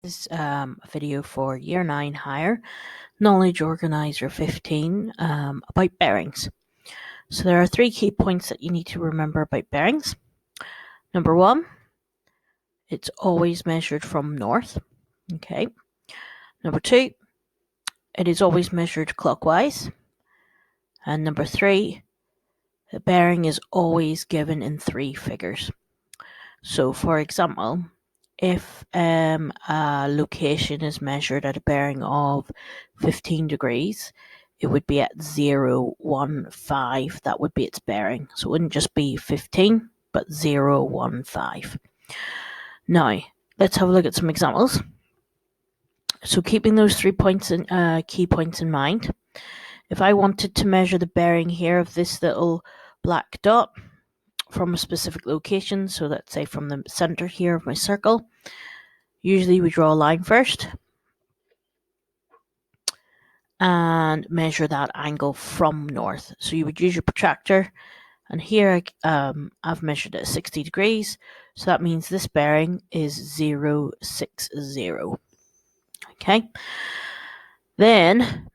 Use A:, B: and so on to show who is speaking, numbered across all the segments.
A: This is a video for Year 9 Higher, Knowledge Organizer 15, about bearings. So there are 3 key points that you need to remember about bearings. Number 1, it's always measured from north. Okay. Number 2, it is always measured clockwise. And number 3, the bearing is always given in 3 figures. So for example, if a location is measured at a bearing of 15 degrees, it would be at 0, 1, 5. That would be its bearing. So it wouldn't just be 15, but 0, 1, 5. Now, let's have a look at some examples. So keeping those 3 points in, key points in mind, if I wanted to measure the bearing here of this little black dot from a specific location, so let's say from the center here of my circle, usually we draw a line first and measure that angle from north. So you would use your protractor, and here I've measured it at 60 degrees, so that means this bearing is 0, 6, 0. Okay. Then,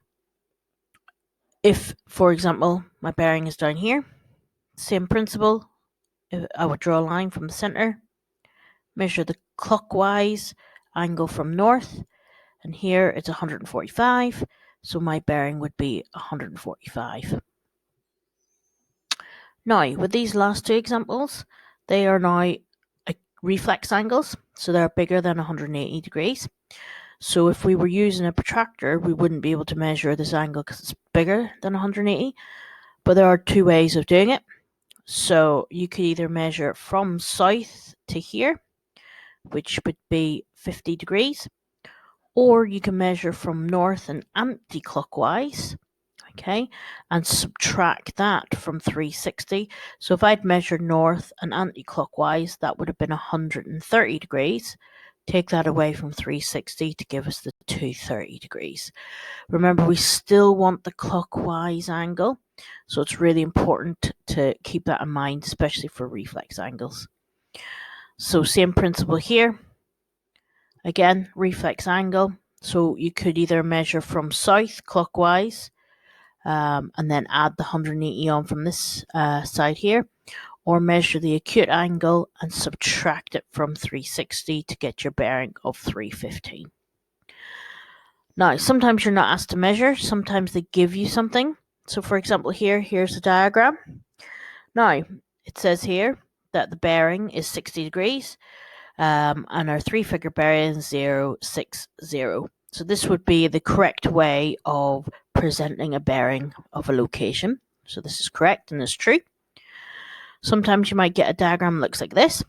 A: if, for example, my bearing is down here, same principle, I would draw a line from the center, measure the clockwise angle from north, and here it's 145, so my bearing would be 145. Now, with these last 2 examples, they are now reflex angles, so they're bigger than 180 degrees. So if we were using a protractor, we wouldn't be able to measure this angle because it's bigger than 180, but there are 2 ways of doing it. So you could either measure from south to here, which would be 50 degrees, or you can measure from north and anti-clockwise, okay, and subtract that from 360. So if I'd measured north and anti-clockwise, that would have been 130 degrees. Take that away from 360 to give us the 230 degrees. Remember, we still want the clockwise angle, so it's really important to keep that in mind, especially for reflex angles. So same principle here. Again, reflex angle. So you could either measure from south clockwise and then add the 180 on from this side here, or measure the acute angle and subtract it from 360 to get your bearing of 315. Now, sometimes you're not asked to measure, sometimes they give you something. So for example here's a diagram. Now, it says here that the bearing is 60 degrees and our 3-figure bearing is 0, 6, 0. So this would be the correct way of presenting a bearing of a location. So this is correct and it's true. Sometimes you might get a diagram that looks like this.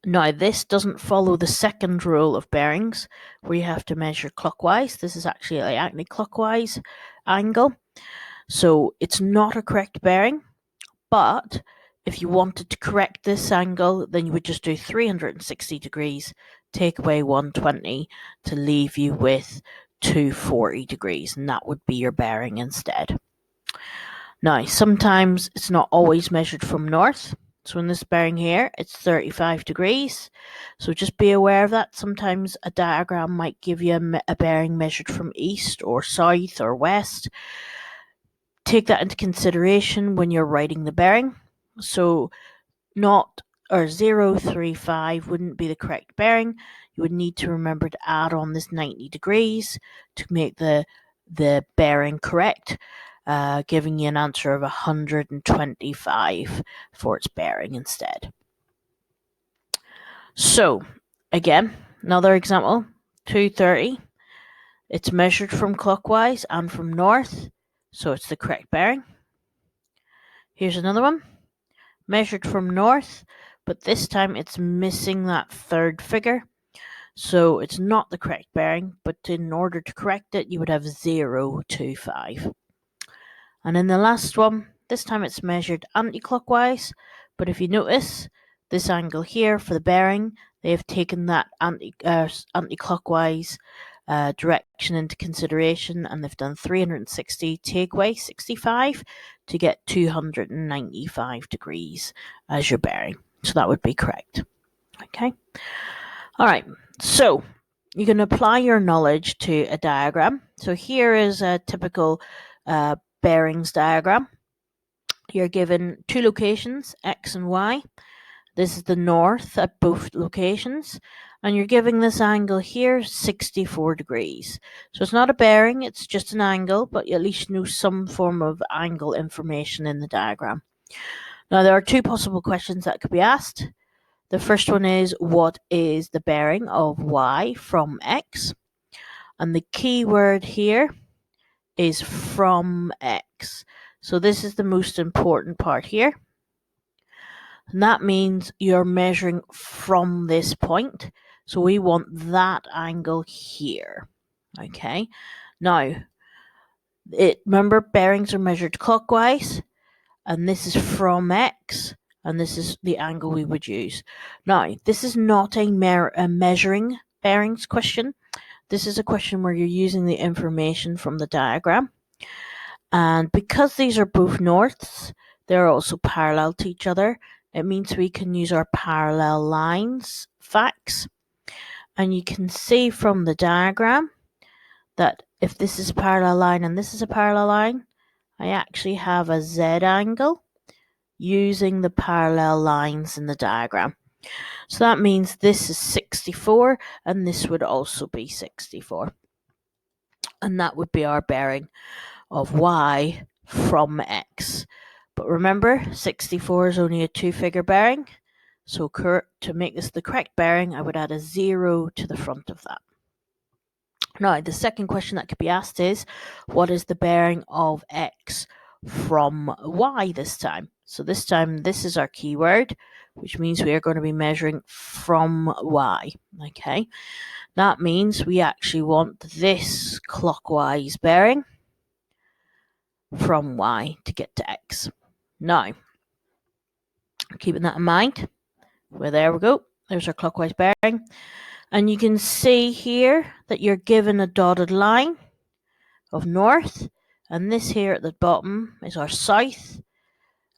A: Now, this doesn't follow the second rule of bearings, where you have to measure clockwise. This is actually an anti-clockwise angle. So it's not a correct bearing, but if you wanted to correct this angle, then you would just do 360 degrees, take away 120 to leave you with 240 degrees, and that would be your bearing instead. Now, sometimes it's not always measured from north. So in this bearing here, it's 35 degrees. So just be aware of that. Sometimes a diagram might give you a bearing measured from east or south or west. Take that into consideration when you're writing the bearing. So 035 wouldn't be the correct bearing. You would need to remember to add on this 90 degrees to make the bearing correct, giving you an answer of 125 for its bearing instead. So again, another example, 230. It's measured from clockwise and from north, so it's the correct bearing. Here's another one, measured from north, but this time it's missing that 3rd figure. So it's not the correct bearing, but in order to correct it, you would have 025. And in the last one, this time it's measured anti-clockwise, but if you notice, this angle here for the bearing, they have taken that anti-clockwise direction into consideration, and they've done 360, take away 65 to get 295 degrees as your bearing. So that would be correct. Okay. All right. So you can apply your knowledge to a diagram. So here is a typical bearings diagram. You're given two locations, X and Y. This is the north at both locations. And you're giving this angle here 64 degrees. So it's not a bearing, it's just an angle, but you at least know some form of angle information in the diagram. Now there are two possible questions that could be asked. The first one is, what is the bearing of Y from X? And the key word here is from X. So this is the most important part here. And that means you're measuring from this point. So we want that angle here. Okay. Now, remember, bearings are measured clockwise, and this is from X, and this is the angle we would use. Now, this is not a measuring bearings question. This is a question where you're using the information from the diagram. And because these are both norths, they're also parallel to each other. It means we can use our parallel lines facts. And you can see from the diagram that if this is a parallel line and this is a parallel line, I actually have a Z angle using the parallel lines in the diagram. So that means this is 64 and this would also be 64. And that would be our bearing of Y from X. But remember, 64 is only a two-figure bearing. So to make this the correct bearing, I would add a 0 to the front of that. Now, the second question that could be asked is, what is the bearing of X from Y this time? So this time, this is our keyword, which means we are going to be measuring from Y. Okay, that means we actually want this clockwise bearing from Y to get to X. Now, keeping that in mind, there we go. There's our clockwise bearing. And you can see here that you're given a dotted line of north, and this here at the bottom is our south.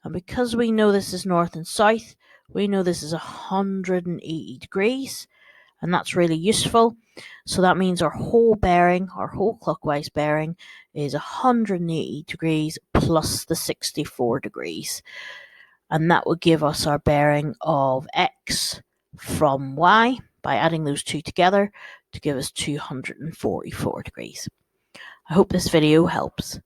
A: And because we know this is north and south, we know this is 180 degrees, and that's really useful. So that means our whole bearing, our whole clockwise bearing, is 180 degrees plus the 64 degrees. And that will give us our bearing of X from Y by adding those two together to give us 244 degrees. I hope this video helps.